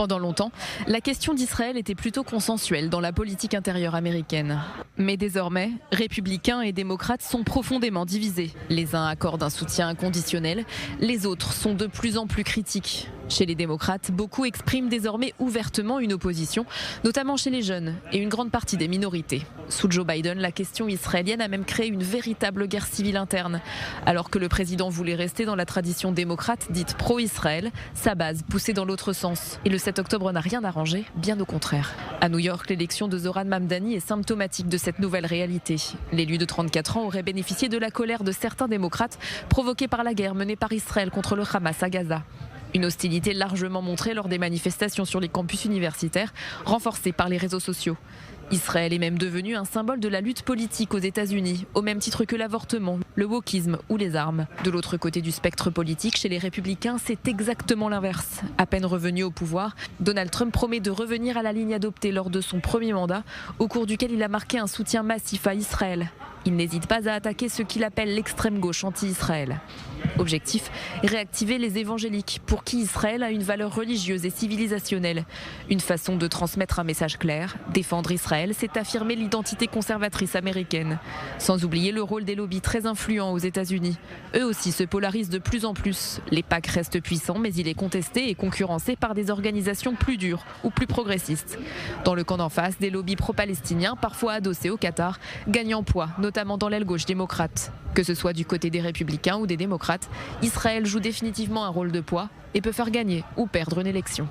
Pendant longtemps, la question d'Israël était plutôt consensuelle dans la politique intérieure américaine. Mais désormais, républicains et démocrates sont profondément divisés. Les uns accordent un soutien inconditionnel, les autres sont de plus en plus critiques. Chez les démocrates, beaucoup expriment désormais ouvertement une opposition, notamment chez les jeunes et une grande partie des minorités. Sous Joe Biden, la question israélienne a même créé une véritable guerre civile interne. Alors que le président voulait rester dans la tradition démocrate dite pro-Israël, sa base poussait dans l'autre sens. Et le 7 octobre n'a rien arrangé, bien au contraire. À New York, l'élection de Zohran Mamdani est symptomatique de cette nouvelle réalité. L'élu de 34 ans aurait bénéficié de la colère de certains démocrates provoquée par la guerre menée par Israël contre le Hamas à Gaza. Une hostilité largement montrée lors des manifestations sur les campus universitaires, renforcée par les réseaux sociaux. Israël est même devenu un symbole de la lutte politique aux États-Unis, au même titre que l'avortement, le wokisme ou les armes. De l'autre côté du spectre politique, chez les républicains, c'est exactement l'inverse. À peine revenu au pouvoir, Donald Trump promet de revenir à la ligne adoptée lors de son premier mandat, au cours duquel il a marqué un soutien massif à Israël. Il n'hésite pas à attaquer ce qu'il appelle l'extrême gauche anti-Israël. Objectif, réactiver les évangéliques pour qui Israël a une valeur religieuse et civilisationnelle. Une façon de transmettre un message clair. Défendre Israël, c'est affirmer l'identité conservatrice américaine. Sans oublier le rôle des lobbies très influents aux États-Unis. Eux aussi se polarisent de plus en plus. Les PAC restent puissants, mais il est contesté et concurrencé par des organisations plus dures ou plus progressistes. Dans le camp d'en face, des lobbies pro-palestiniens, parfois adossés au Qatar, gagnent en poids, notamment dans l'aile gauche démocrate. Que ce soit du côté des républicains ou des démocrates, Israël joue définitivement un rôle de poids et peut faire gagner ou perdre une élection.